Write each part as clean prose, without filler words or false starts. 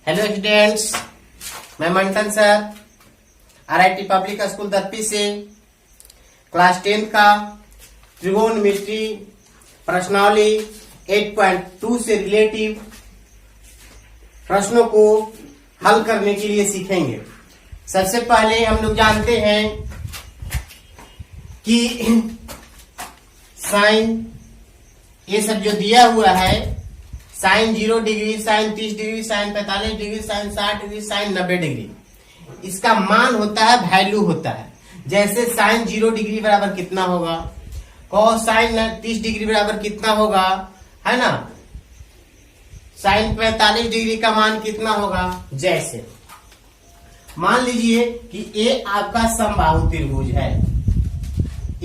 Hello students, मैं मंटन sir RIT public school दत्ती से class 10 का त्रिकोणमिति प्रश्नावली 8.2 से रिलेटिव प्रश्नों को हल करने के लिए सीखेंगे। सबसे पहले हम लोग जानते हैं कि साइन ये सब जो दिया हुआ है, sine 0 degree, sine 30 degree, sine 45 degree, sine 60 degree, sine 90 degree, इसका मान होता है, वैल्यू होता है। जैसे साइन 0 डिग्री बराबर कितना होगा, कॉस साइन 30 डिग्री बराबर कितना होगा, है ना। साइन 45 डिग्री का मान कितना होगा। जैसे मान लीजिए कि ए आपका समबाहु त्रिभुज है,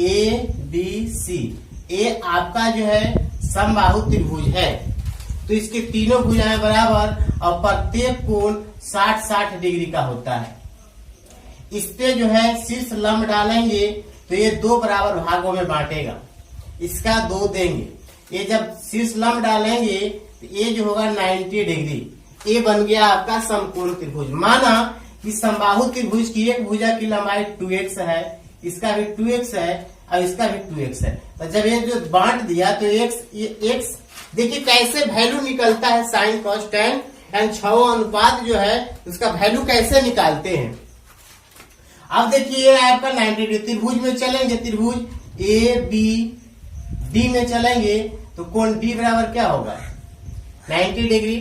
ए बी सी, ए आपका जो है समबाहु त्रिभुज है, तो इसके तीनों भुजाएं बराबर और प्रत्येक कोण 60-60 डिग्री का होता है। इस पे जो है शीर्ष लंब डालेंगे तो ये दो बराबर भागों में बांटेगा, इसका 2 देंगे। ये जब शीर्ष लंब डालेंगे तो ये जो होगा 90 डिग्री, ये बन गया आपका समकोण त्रिभुज। माना कि समबाहु त्रिभुज की एक भुजा की लंबाई 2x है, इसका भी 2x है और इसका भी 2x है। तो जब ये जो बांट दिया तो x देखिए कैसे वैल्यू निकलता है, साइन कॉस टेन एंड 6 अनुपात जो है उसका वैल्यू कैसे निकालते हैं। अब देखिए आपका 90 डिग्री त्रिभुज में चलेंगे, त्रिभुज ए बी डी में चलेंगे तो कोण डी बराबर क्या होगा 90 डिग्री।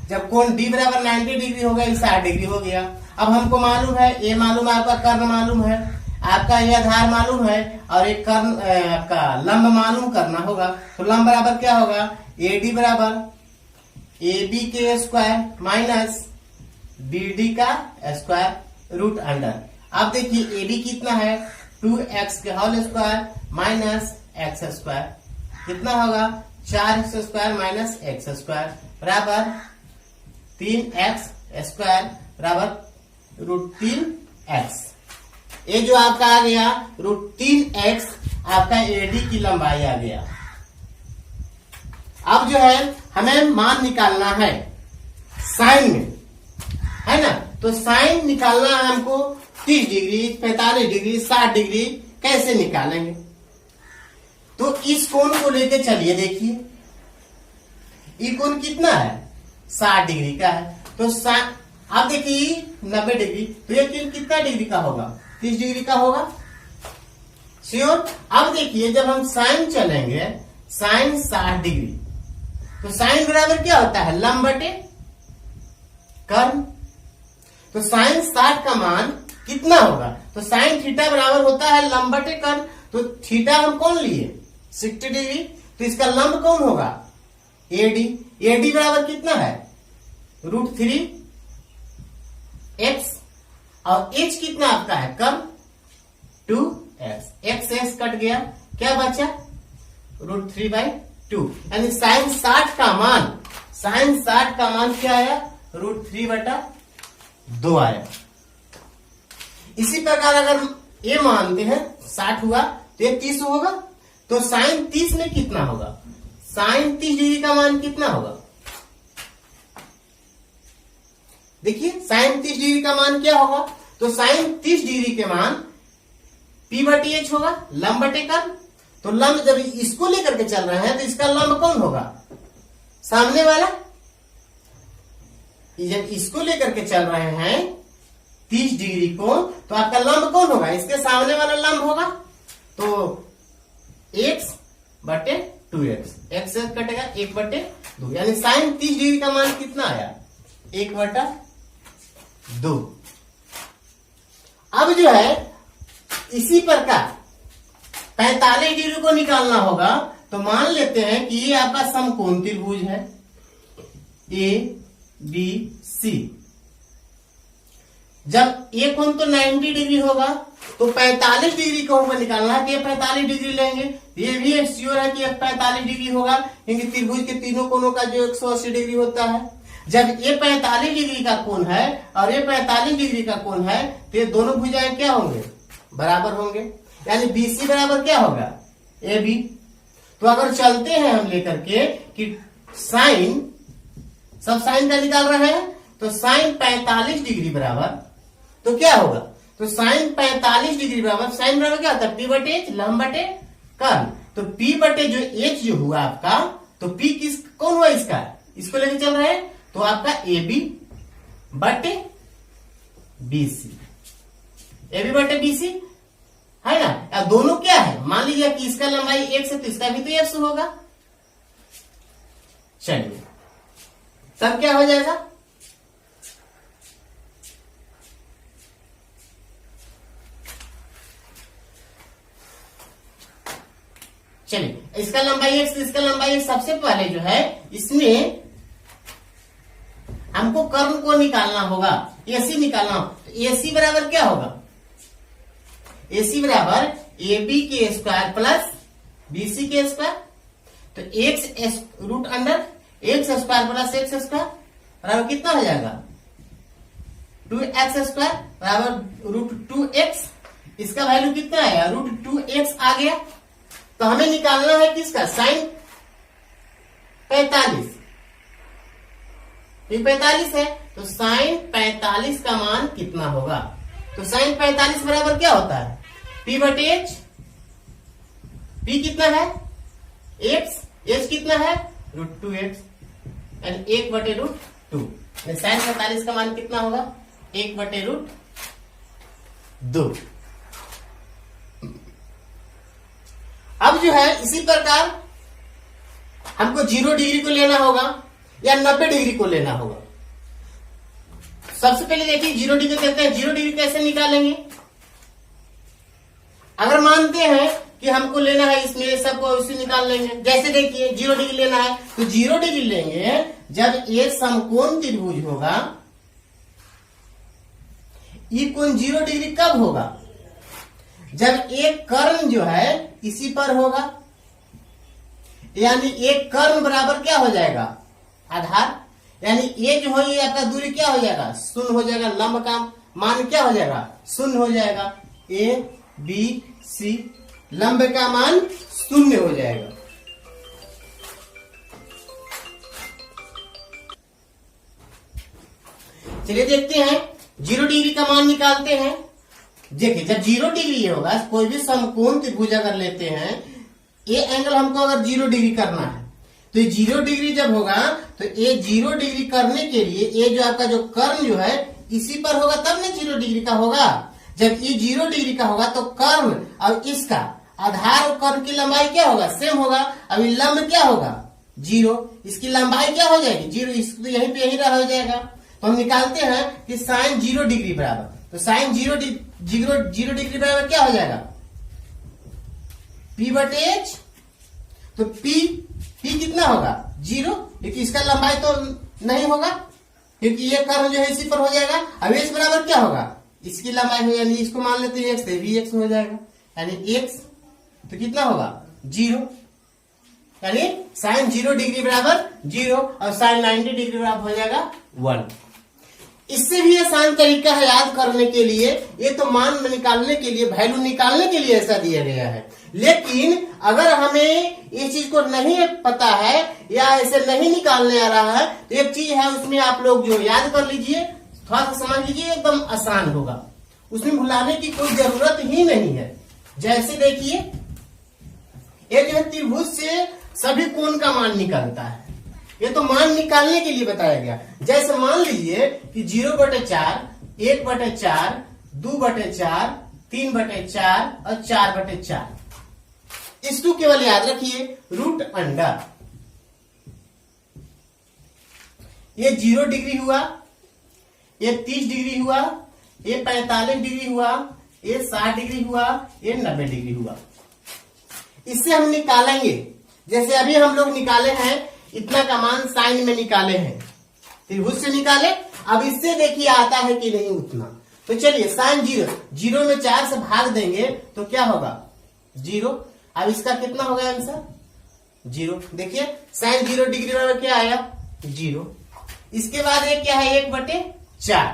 जब कोण डी बराबर 90 डिग्री हो गया, 60 डिग्री हो गया। अब हमको मालूम है, ए मालूम है, आपका कर्ण मालूम है, आपका यह आधार मालूम है और एक कर्ण आपका लंब मालूम करना होगा। तो लंब बराबर क्या होगा, ए डी बराबर ए बी के स्क्वायर माइनस बी डी का स्क्वायर रूट अंडर। अब देखिए ए बी कितना है 2x के whole square minus X square, कितना होगा 4x square minus X square बराबर 3x स्क्वायर बराबर रूट 3x। ये जो आपका आ गया रूट 3x आपका एडी की लंबाई आ गया। अब जो है हमें मान निकालना है साइन में, है ना। तो साइन निकालना है हमको 30 डिग्री, 45 डिग्री, 60 डिग्री कैसे निकालेंगे। तो इस कोण को लेके चलिए, देखिए ये कोण कितना है 60 डिग्री का है। तो अब देखिए 90 डिग्री, तो ये कोण कितना डिग्री का होगा 30 डिग्री का होगा श्योर। अब देखिए जब हम साइन चलेंगे, साइन 60 डिग्री, तो साइन बराबर क्या होता है लंब बटे कर्ण। तो साइन 60 का मान कितना होगा, तो साइन थीटा बराबर होता है लंब बटे कर्ण। तो थीटा हम कौन लिए 60 डिग्री, तो इसका लंब कौन होगा एडी। एडी बराबर कितना है रूट 3x और h कितना आपका है कम 2x, x कट गया, क्या बचा रूट 3/2। यानी साइन 60 का मान, साइन 60 का मान क्या आया रूट 3/2 आया। इसी प्रकार अगर ये मानते हैं 60 हुआ तो ये 30 होगा, तो साइन 30 में कितना होगा, साइन 30 डिग्री का मान कितना होगा। देखिए साइन 30 डिग्री का मान क्या होगा, तो साइन 30 डिग्री के मान p/h होगा लंब बटे कर्ण। तो लंब जब इसको लेकर के चल रहे हैं तो इसका लंब कौन होगा सामने वाला। जब इसको लेकर के चल रहे हैं 30 डिग्री को, तो आपका लंब कौन होगा, इसके सामने वाला लंब होगा। तो x/2x, x कटेगा 1/2, यानी साइन 30 डिग्री का मान कितना आया 1/2। अब जो है इसी प्रकार 45 डिग्री को निकालना होगा। तो मान लेते हैं कि ये आपका समकोण त्रिभुज है ए बी सी। जब ये कोण तो 90 डिग्री होगा, तो 45 डिग्री कोण को निकालना है, तो ये 45 डिग्री लेंगे। ये भी श्योर है कि 45 डिग्री होगा, क्योंकि त्रिभुज के तीनों कोणों का जो 180 डिग्री होता है। जब ये 45 डिग्री का कोण है और ये 45 डिग्री का कोण है, तो ये दोनों भुजाएं क्या होंगे बराबर होंगे, यानी BC बराबर क्या होगा AB। तो अगर चलते हैं हम लेकर के कि साइन, सब साइन का निकाल रहे हैं, तो साइन 45 डिग्री बराबर, तो क्या होगा, तो साइन 45 डिग्री बराबर, साइन बराबर क्या होता है, पी बटे एच, लंब बटे कर्ल। तो पी बटे जो एच जो हुआ आपका, तो पी किस कौन हुआ इसका, इसको लेके चल रहे हैं, तो आपका ए बी बटे बी सी, ए बी बटे बी सी है ना। अब दोनों क्या है, मान लीजिए कि इसका लंबाई एक्स है तो इसका भी तो एक्स होगा। चलिए तब क्या हो जाएगा, चलिए इसका लंबाई एक्स, इसका लंबाई एक्स। सबसे पहले जो है इसमें हमको कर्ण को निकालना होगा, एसी निकालना होगा। तो एसी बराबर क्या होगा, एसी बराबर ए बी के स्क्वायर प्लस बी सी के स्क्वायर। तो X root under X square plus X square बराबर कितना हो जाएगा, 2x स्क्वायर बराबर रूट 2x। इसका वैल्यू कितना आया, रूट 2x आ गया। तो हमें निकालना है किसका, साइन 45, ये 45 है, तो साइन 45 का मान कितना होगा। तो साइन 45 बराबर क्या होता है, पी बटे एच, पी कितना है एक्स, एच कितना है रूट 2x एंड 1 बटे रूट 2। साइन 45 का मान कितना होगा, 1 बटे रूट 2। अब जो है इसी प्रकार हमको 0 डिग्री को लेना होगा या 90 डिग्री को लेना होगा। सबसे पहले देखिए 0 डिग्री कहते हैं, 0 डिग्री कैसे निकालेंगे। अगर मानते हैं कि हमको लेना है इसमें सबको उसी निकाल लेंगे। जैसे देखिए 0 डिग्री लेना है तो 0 डिग्री लेंगे जब ये समकोण त्रिभुज होगा। ये कोण 0 डिग्री कब होगा, जब एक कर्ण जो है इसी पर होगा, यानी एक कर्ण बराबर क्या हो जाएगा, आधार। यानी ये जो है ये आपका दूरी क्या हो जाएगा, शून्य हो जाएगा। लंब का मान क्या हो जाएगा, शून्य हो जाएगा। ए बी सी लंब का मान शून्य हो जाएगा। चलिए देखते हैं 0 डिग्री का मान निकालते हैं। देखिए जब 0 डिग्री होगा, कोई भी समकोण त्रिभुज अगर लेते हैं, ये एंगल हमको अगर 0 डिग्री करना है, तो ये 0 डिग्री जब होगा तो ये 0 डिग्री करने के लिए ये जो आपका जो कर्ण जो है इसी पर होगा, तब ना 0 डिग्री का होगा। जब ये 0 डिग्री का होगा तो कर्ण और इसका आधार और कर्ण की लंबाई क्या होगा, सेम होगा। अभी लंब क्या होगा 0, इसकी लंबाई क्या हो जाएगी 0, इसको तो यहीं पे यहीं रहा हो जाएगा। तो हम निकालते हैं कि साइन 0 डिग्री बराबर, तो साइन 0 डिग्री बराबर क्या हो जाएगा, P बटे एच। तो P कितना होगा 0, क्योंकि इसका लंबाई तो नहीं होगा, क्योंकि ये कर्व जो है इसी पर हो जाएगा। अब x बराबर क्या होगा, इसकी लंबाई हो, यानी इसको मान लेते हैं x, तो भी x हो जाएगा, यानी x तो कितना होगा 0, यानी साइन 0 डिग्री बराबर 0 और साइन 90 डिग्री बराबर हो जाएगा 1। इससे भी आसान तरीका है याद करने के लिए, ये तो मान निकालने के लिए, वैल्यू निकालने के लिए ऐसा दिया गया है। लेकिन अगर हमें ये चीज को नहीं पता है या ऐसे नहीं निकालने आ रहा है, तो एक चीज है उसमें आप लोग जो याद कर लीजिए, थोड़ा सा समझ लीजिए, एकदम आसान होगा, उसमें भुलाने की कोई जरूरत ही नहीं है। जैसे देखिए ये जो त्रिभुज से सभी कोण का मान निकलता है, ये तो मान निकालने के लिए बताया गया। जैसे मान लीजिए कि 0/4, 1/4, 2/4, 3/4 और 4/4, इसको केवल याद रखिए रूट अंडर। ये 0 डिग्री हुआ, ये 30 डिग्री हुआ, ये 45 डिग्री हुआ, ये 60 डिग्री हुआ, ये 90 डिग्री हुआ। इससे हम निकालेंगे, जैसे अभी हम लोग निकाले हैं इतना का मान साइन में निकाले हैं, त्रिभुज से निकाले। अब इससे देखिए आता है कि नहीं उतना। तो चलिए साइन 0 में 4 से भाग देंगे तो क्या होगा 0। अब इसका कितना होगा आंसर 0। देखिए साइन 0 डिग्री बराबर क्या आया 0। इसके बाद ये क्या है 1/4।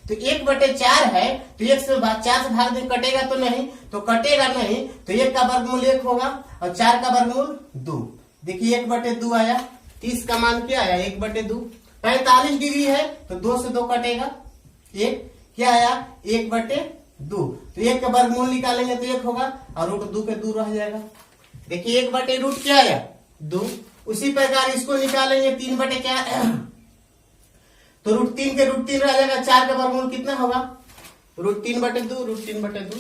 तो 1/4 है तो 1 से 4 से भाग दें, कटेगा तो नहीं, तो कटेगा नहीं, तो 1 का वर्गमूल 1 होगा और 4 का वर्गमूल 2। देखिए 1/2 आया, 30 का मान क्या आया 1/2, 45 डिग्री है तो 2 से 2 कटेगा, एक क्या आया 1/2, तो 1 का वर्गमूल निकालेंगे तो 1 होगा और √2 के 2 रह जाएगा। देखिए 1/√2 क्या आया 2। उसी प्रकार इसको निकालेंगे 3 क्या तो √3 के √3 रह जाएगा, 4 का वर्गमूल कितना होगा √3/2, √3/2।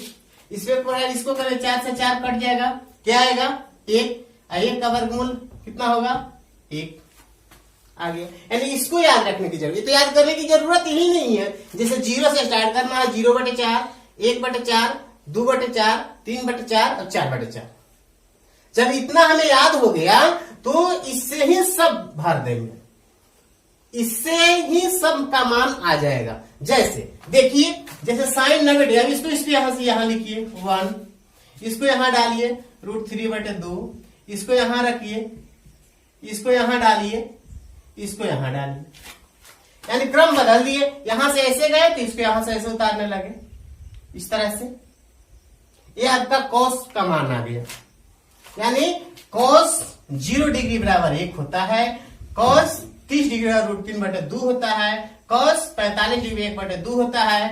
इसको करें 4 से 4 कट जाएगा, क्या आएगा 1 का वर्गमूल कितना होगा 1 आ गया। यानी इसको याद रखने की जरूरत, तो याद करने की जरूरत ही नहीं है। जैसे 0 से स्टार्ट करना है, 0/4, 1/4, 2/4, 3/4 और 4/4। जब इतना हमें याद हो गया तो इससे ही सब भर देंगे, इससे ही सब का मान आ जाएगा। जैसे देखिए जैसे sin 90 डिग्री, अब इसको यहां से यहां लिखिए 1, इसको यहां डालिए √3/2, इसको यहां रखिए, इसको यहां डालिए, इसको यहां डालिए, यानी क्रम बदल दिए। यहां से ऐसे गए तो इसको यहां से ऐसे उतारने लगे, इस तरह से। ये आपका cos का मान आ गया, यानी cos 0 डिग्री बराबर 1 होता है, cos 30 डिग्री √3/2 होता है, cos 45 डिग्री 1/2 होता है,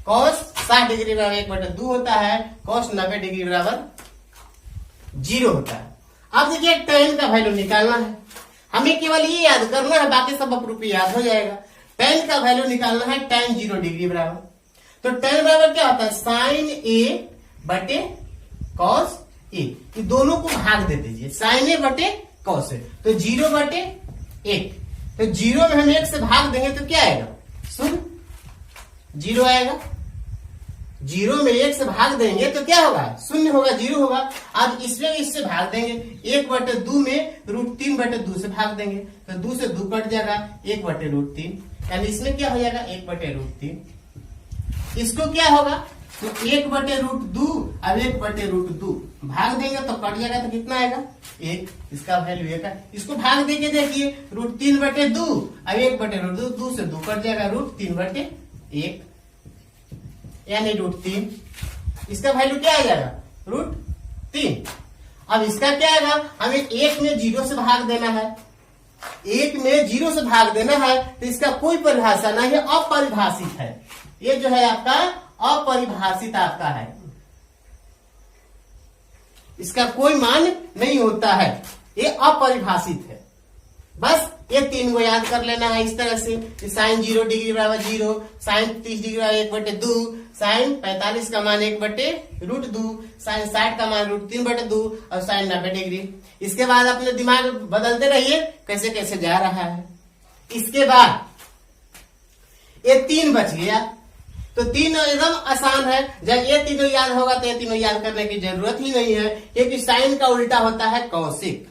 cos 60 डिग्री बराबर 1/2 होता है, cos 90 डिग्री बराबर 0 होता है। अब देखिए tan का वैल्यू निकालना है, हमें केवल ये याद करना है, बाकी सब अपरूपी याद हो जाएगा। tan का वैल्यू निकालना है tan 0 डिग्री बराबर, तो tan बराबर क्या होता है sin A cos A, ये दोनों को भाग दे दीजिए, sin A cos A, तो 0/1, तो 0 में हम 1 से भाग देंगे तो क्या आएगा 0, 0 आएगा। 0 में 1 से भाग देंगे तो क्या होगा 0 होगा, 0 होगा। अब इसमें इससे भाग देंगे, 1/2 में √3/2 से भाग देंगे तो 2 से 2 कट जाएगा, 1/√3, यानी इसमें क्या हो जाएगा 1/√3। इसको क्या होगा तो 1/√2, अब 1/√2 भाग देंगे तो कट जाएगा, तो कितना आएगा 1, इसका वैल्यू 1 है। इसको भाग देके देखिए √3/2, अब 1/√2, 2 से 2 कट जाएगा, √3/1 यानी √3, इसका वैल्यू क्या आ जाएगा √3। अब इसका क्या आएगा, हमें 1 में 0 से भाग देना है, 1 में 0 से भाग देना है, तो इसका कोई परिभाषा नहीं है, अपरिभाषित है। ये जो है आपका अपरिभाषित आपका है, इसका कोई मान नहीं होता है, ये अपरिभाषित है। बस ये 3 को याद कर लेना है इस तरह से, sin 0 डिग्री बराबर 0, sin 30 डिग्री बराबर 1/2, sin 45 का मान 1/√2, sin 60 का मान √3/2 और sin 90 डिग्री। इसके बाद अपने दिमाग बदलते रहिए कैसे कैसे जा रहा है। इसके बाद ये 3 बच गया, तो 3 एकदम आसान है। जब ये तीनों याद होगा तो ये तीनों याद करने की जरूरत ही नहीं है, क्योंकि साइन का उल्टा होता है कौशिक।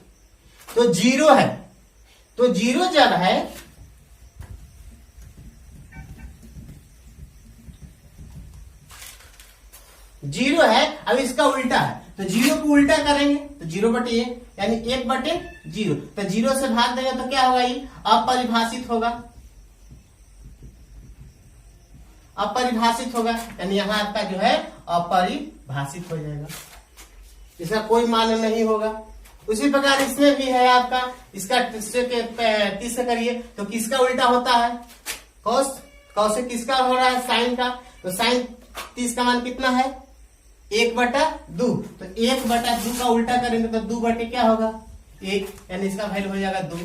तो 0 है, तो 0 जब है जीरो है, अब इसका उल्टा है, तो 0 को उल्टा करेंगे तो 0/1 यानी 1/0, तो 0 से भाग देंगे तो क्या होगा, ये अपरिभाषित होगा, अपरिभाषित होगा, यानी यहां आपका जो है अपरिभाषित हो जाएगा, इसका कोई मान नहीं होगा। उसी प्रकार इसमें भी है आपका, इसका 30 से करिए तो किसका उल्टा होता है कॉस, कॉस किसका हो रहा है साइन का, तो साइन 30 का मान कितना है 1/2, तो 1/2 का उल्टा करेंगे तो 2 क्या होगा 1, यानी इसका वैल्यू हो जाएगा 2।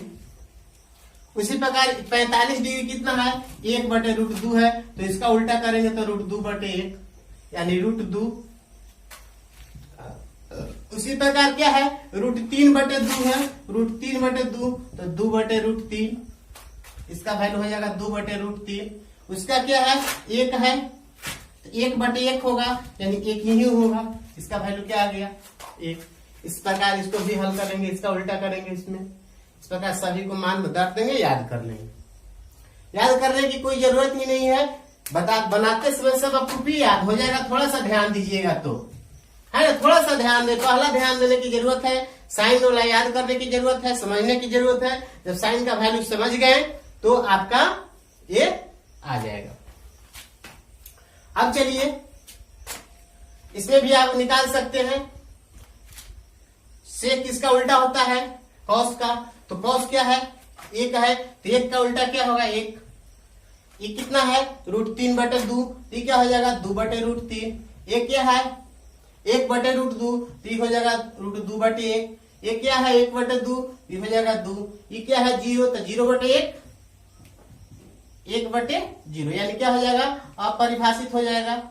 उसी प्रकार 45 डिग्री कितना है 1/√2 है, तो इसका उल्टा करेंगे तो √2/1 यानी √2। उसी प्रकार क्या है √3/2 है, √3/2 तो 2/√3, इसका वैल्यू हो जाएगा 2/√3। उसका क्या है 1 है, 1/1 होगा यानी 1 ही होगा, इसका वैल्यू क्या आ गया 1। इस प्रकार इसको भी हल करेंगे, इसका उल्टा करेंगे इसमें, इस प्रकार सभी को मान बता देंगे, याद कर लेंगे। याद करने की कोई जरूरत ही नहीं है, बनाते समय सब आपको भी याद हो जाएगा, थोड़ा सा ध्यान दीजिएगा तो है ना, थोड़ा सा ध्यान दे, पहला ध्यान देने की जरूरत है, साइन वाला याद करने की जरूरत है, समझने की जरूरत है। जब साइन का वैल्यू समझ गए तो आपका ये आ जाएगा। अब चलिए इसमें भी आप निकाल सकते हैं, सेक किसका उल्टा होता है कॉस का, तो कॉस क्या है एक है तो एक का उल्टा क्या होगा, एक। ये कितना है, √3/2, ये क्या हो जाएगा, 2/√3। ये क्या है, 1/√2, तो ये हो जाएगा √2/1। ये क्या है, 1/2, ये हो जाएगा 2। ये क्या है, 0, तो 0/1, 1/0, यानी क्या हो जाएगा, अपरिभाषित हो जाएगा।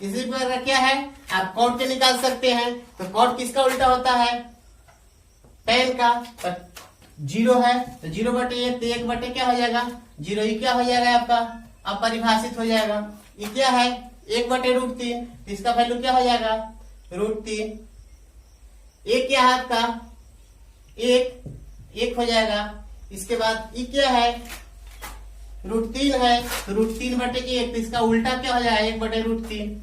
इसी प्रकार क्या है, आप कॉट के निकाल सकते हैं। तो कॉट किसका उल्टा होता है, tan का। तो 0 है तो 0/1, तो 1 क्या हो जाएगा, 0। ये क्या हो जाएगा आपका, अपरिभाषित हो जाएगा। ये क्या है, 1/√3, तो इसका वैल्यू क्या हो जाएगा, √3। एक क्या है आपका, एक हो जाएगा। इसके बाद ये क्या है, √3 है, तो √3/1, तो इसका उल्टा क्या हो जाएगा, 1/√3।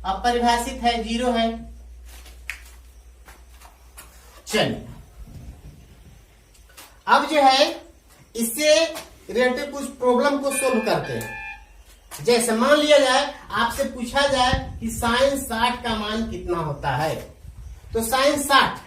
अपरिभाषित है, 0 है। चलिए अब जो है इससे रिलेटेड कुछ प्रॉब्लम को सोल्व करते हैं। जैसे मान लिया जाए आपसे पूछा जाए कि sin 60 का मान कितना होता है, तो sin 60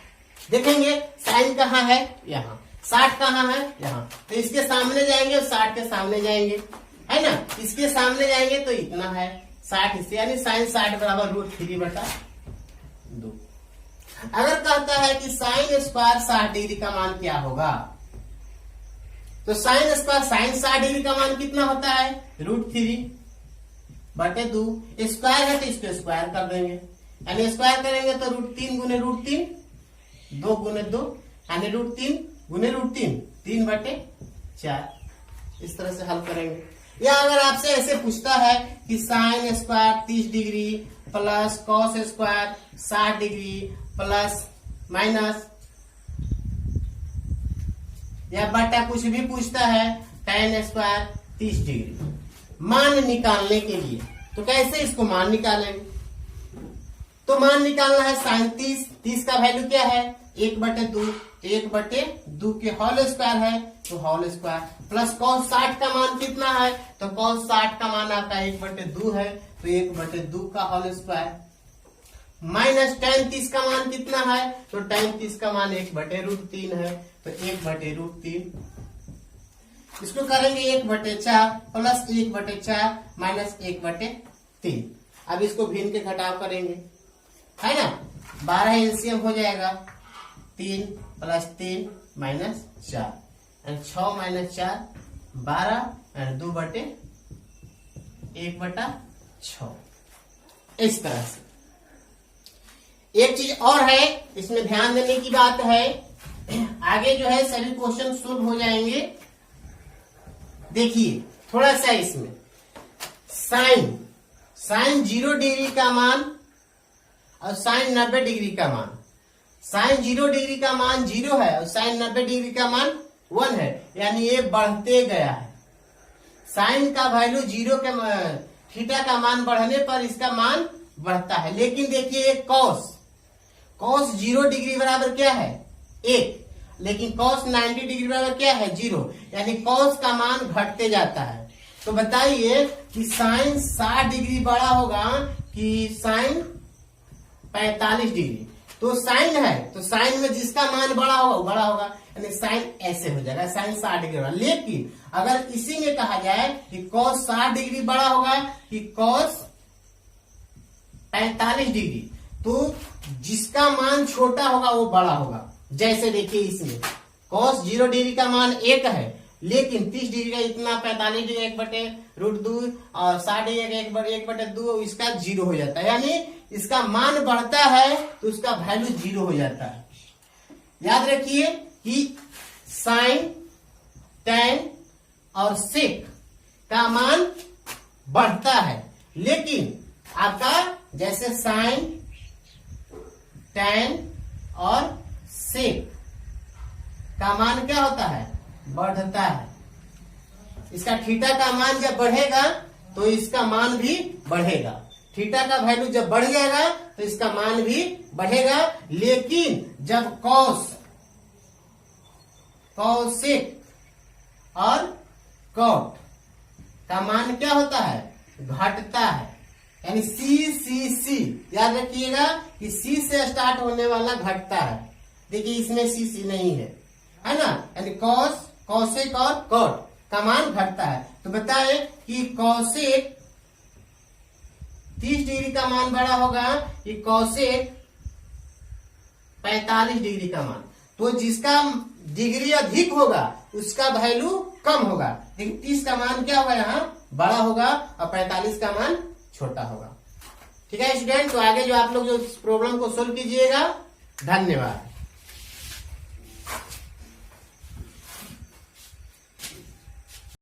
देखेंगे, sin कहाँ है, यहाँ, 60 कहाँ है, यहाँ, तो इसके सामने जाएंगे और 60 के सामने जाएंगे, है ना। इसके सामने जाएंगे तो इतना है 60, इससे यानी sin 60 बराबर √3/2। अगर कहता है कि sin स्क्वायर 60 डिग्री का मान क्या होगा, तो sin स्क्वायर sin 60 डिग्री का मान कितना होता है, √3/2। स्क्वायर है तो इसको स्क्वायर कर देंगे, यानी स्क्वायर करेंगे तो √3 गुने √3, 2 गुने 2, यानी √3 गुने √3, 3/4। इस तरह से हल करेंगे। या अगर आपसे ऐसे पूछता है कि sin square 30 degree plus cos square 60 degree plus minus, या बटा कुछ भी पूछता है tan स्क्वायर 30 डिग्री, मान निकालने के लिए, तो कैसे इसको मान निकालेंगे। तो मान निकालना है sin 30 का वैल्यू क्या है, 1/2, 1/2 के होल स्क्वायर है तो होल स्क्वायर, प्लस cos 60 का मान कितना है, तो cos 60 का मान आपका 1/2 है, तो 1/2 का होल स्क्वायर, माइनस tan 30 का मान कितना है, तो tan 30 का मान 1/√3 है, तो 1/√3। इसको करेंगे 1/4 प्लस 1/4 माइनस 1/3। अब इसको भिन्न के घटाव करेंगे, है ना, 12 एलसीएम हो जाएगा, 3 + 3 - 4, 6 - 4 12, 2/1/6। इस तरह से। एक चीज और है, इसमें ध्यान देने की बात है, आगे जो है सभी क्वेश्चन सोल्व हो जाएंगे। देखिए थोड़ा सा इसमें साइन 0 डिग्री का मान और साइन 90 डिग्री का मान। साइन 0 डिग्री का मान 0 है और साइन 90 डिग्री का मान 1 है, यानी ये बढ़ते गया है। साइन का वैल्यू 0 के थीटा का मान बढ़ने पर इसका मान बढ़ता है। लेकिन देखिए कॉस 0 डिग्री बराबर क्या है 1, लेकिन cos 90 डिग्री बराबर क्या है 0, यानी cos का मान घटते जाता है। तो बताइए कि साइन 60 डिग्री बड़ा होगा कि साइन 45 डिग्री। तो साइन है तो साइन में जिसका मान बड़ा होगा वो बड़ा होगा, यानी साइन ऐसे हो जाएगा, साइन 60 डिग्री बड़ा। लेकिन अगर इसी में कहा जाए कि cos 60 डिग्री बड़ा होगा कि cos 45 डिग्री, तो जिसका मान छोटा होगा वो बड़ा होगा। जैसे देखिए इसमें cos 0 डिग्री का मान 1 है, लेकिन 30 डिग्री का इतना 45 डिग्री 1/√2 और 60 डिग्री का 1/2 इसका 0 हो जाता है, यानी इसका मान बढ़ता है तो उसका वैल्यू 0 हो जाता है। याद रखिए कि साइन, tan और sec का मान बढ़ता है, लेकिन आपका जैसे साइन, tan और sec का मान क्या होता है बढ़ता है। इसका थीटा का मान जब बढ़ेगा तो इसका मान भी बढ़ेगा। थीटा का वैल्यू जब बढ़ जाएगा तो इसका मान भी बढ़ेगा। लेकिन जब cos, sec और cot का मान क्या होता है घटता है, यानी सी याद रखिएगा कि सी से स्टार्ट होने वाला घटता है। देखिए इसमें सी नहीं है ना, यानी कॉस, कॉसेक और कॉट का मान घटता है। तो बताए कि कॉसेक 30 डिग्री का मान बड़ा होगा कि कॉसेक 45 डिग्री का मान। तो जिसका डिग्री अधिक होगा उसका वैल्यू कम होगा। देखिए 30 का मान क्या होगा, यहाँ बड़ा होगा और 45 का मान छोटा होगा। ठीक है स्टूडेंट, तो आगे जो आप लोग जो इस प्रॉब्लम को सोल्व कीजिएगा। धन्यवाद।